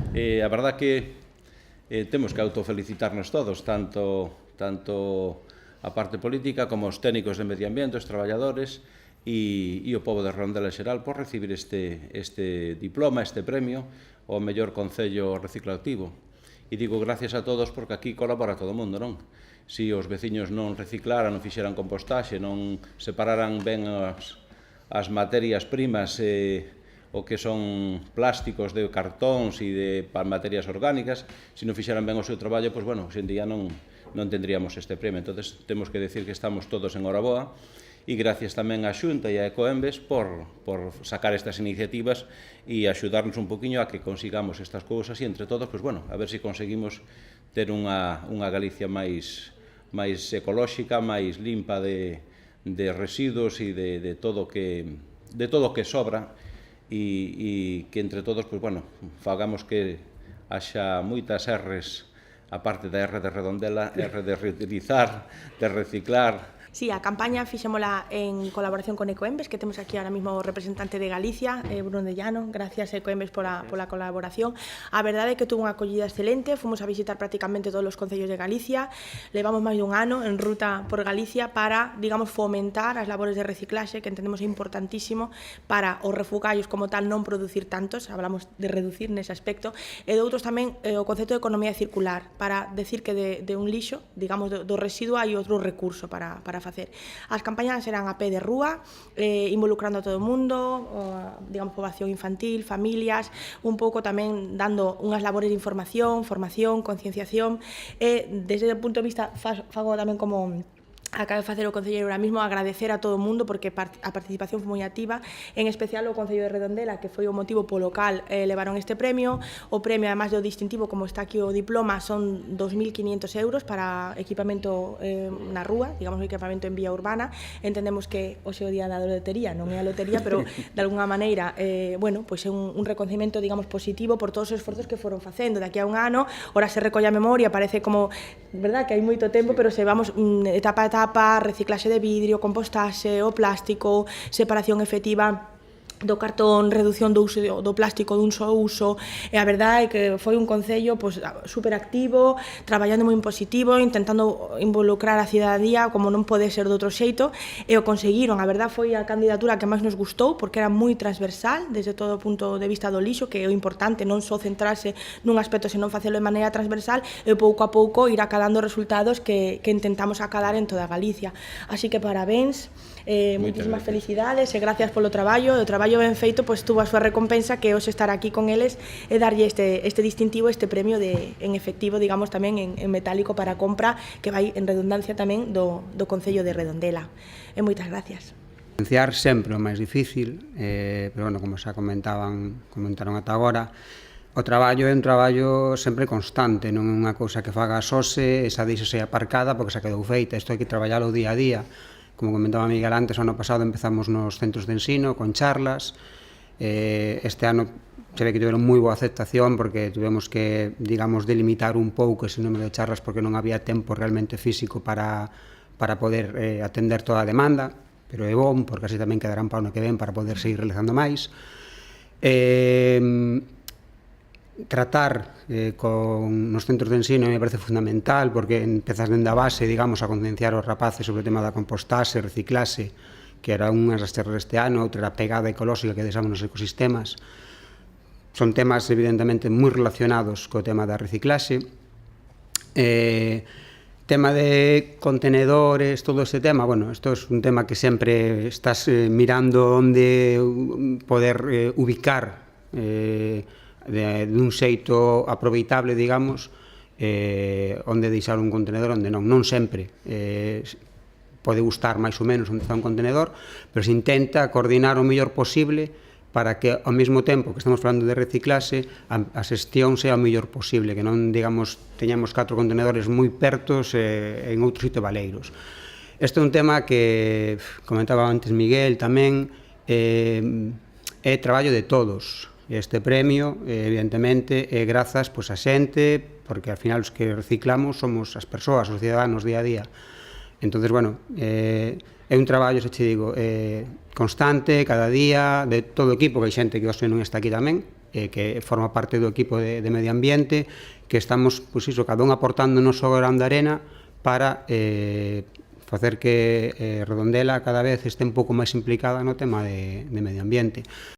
A verdad que temos que autofelicitarnos todos, tanto a parte política como os técnicos de medio ambiente, os traballadores e o pobo de Redondela en xeral por recibir este diploma, este premio ao mellor Concello reciclativo. E digo gracias a todos porque aquí colabora todo o mundo, non? Se os veciños non reciclaran, non fixeran compostaxe, non separaran ben as materias primas, o que son plásticos de cartóns e de materias orgánicas, se non fixeran ben o seu traballo, pois, bueno, hoxe en día non tendríamos este premio. Entón, temos que decir que estamos todos en hora boa, e gracias tamén á Xunta e a Ecoembes por sacar estas iniciativas e axudarnos un poquinho a que consigamos estas cousas e entre todos, pois, bueno, a ver se conseguimos ter unha Galicia máis ecolóxica, máis limpa de residuos e de todo o que sobra e que entre todos, pois, bueno, fagamos que haxa moitas R's, aparte da R de Redondela, R de reutilizar, de reciclar. Sí, a campaña fixémola en colaboración con Ecoembes, que temos aquí ahora mismo o representante de Galicia, Bruno de Llano. Gracias, Ecoembes, pola colaboración. A verdade é que tuvo unha acollida excelente, fomos a visitar prácticamente todos os concellos de Galicia, levamos máis dun ano en ruta por Galicia para, digamos, fomentar as labores de reciclaxe, que entendemos importantísimo para os refugallos como tal non producir tantos, hablamos de reducir nese aspecto, e de outros tamén o concepto de economía circular, para decir que de un lixo, digamos, do residuo hai outro recurso para facer. As campañas serán a pé de rúa, involucrando a todo o mundo, digamos, poboación infantil, familias, un pouco tamén dando unhas labores de información, formación, concienciación, e desde o punto de vista, fago tamén como acaba de facer o Concelleiro ahora mismo, agradecer a todo o mundo porque a participación foi moi activa, en especial o Concello de Redondela, que foi o motivo polo cal levaron este premio. O premio, además do distintivo, como está aquí o diploma, son 2.500 euros para equipamento na rúa, digamos, o equipamento en vía urbana. Entendemos que hoxe o día da lotería, non é a lotería, pero de alguna maneira, bueno, pois é un reconocimento, digamos, positivo por todos os esforzos que foron facendo. De aquí a un ano, ora se recolle a memoria, parece como, verdad, que hai moito tempo, pero se vamos etapa a etapa, reciclaxe de vidrio, compostaxe, o plástico, separación efectiva do cartón, reducción do uso do plástico dun só uso, e a verdade é que foi un concello super activo, traballando moi positivo, intentando involucrar a cidadanía como non pode ser de outro xeito, e o conseguiron. A verdade foi a candidatura que máis nos gustou, porque era moi transversal desde todo o punto de vista do lixo, que é o importante, non só centrarse nun aspecto, senón facelo de maneira transversal, e pouco a pouco ir acadando resultados que intentamos acadar en toda Galicia. Así que parabéns, moitísimas felicidades e gracias polo traballo. O traballo ben feito, pois tuvo a súa recompensa, que hoxe estar aquí con eles e darlle este distintivo, este premio en efectivo, digamos, tamén en metálico para compra, que vai en redundancia tamén do Concello de Redondela. E moitas gracias. Diferenciar sempre o máis difícil, pero, bueno, como xa comentaron ata agora, o traballo é un traballo sempre constante, non é unha cousa que faga sose, esa deixase aparcada porque xa quedou feita. Isto hai que traballalo día a día. Como comentaba Miguel antes, o ano pasado empezamos nos centros de ensino con charlas. Este ano se ve que tiveron moi boa aceptación porque tuvemos que, digamos, delimitar un pouco ese número de charlas porque non había tempo realmente físico para poder atender toda a demanda, pero é bom porque así tamén quedarán para o ano que ven para poder seguir realizando máis. Tratar nos centros de ensino me parece fundamental porque empezas dende a base, digamos, a concienciar os rapaces sobre o tema da compostaxe, reciclase, que era unhas das charlas deste ano, outra era a pegada ecolóxica que deixamos nos ecosistemas. Son temas evidentemente moi relacionados co tema da reciclaxe. Tema de contenedores, todo ese tema, bueno, isto é un tema que sempre estás mirando onde poder ubicar dun xeito aproveitable, digamos, onde deixar un contenedor, onde non sempre pode gustar máis ou menos onde está un contenedor, pero se intenta coordinar o mellor posible para que ao mesmo tempo que estamos falando de reciclase a xestión sea o mellor posible, que non, digamos, teñamos 4 contenedores moi pertos en outro sitio baleiros. Este é un tema que comentaba antes Miguel tamén, é traballo de todos. Este premio, evidentemente, é grazas a xente, porque ao final os que reciclamos somos as persoas, os ciudadanos día a día. Entonces, bueno, é un traballo, se che digo, constante, cada día, de todo o equipo, que hai xente que hoxe non está aquí tamén, que forma parte do equipo de medio ambiente, que estamos, pois iso, cada un aportando o noso grande arena para facer que Redondela cada vez este un pouco máis implicada no tema de medio ambiente.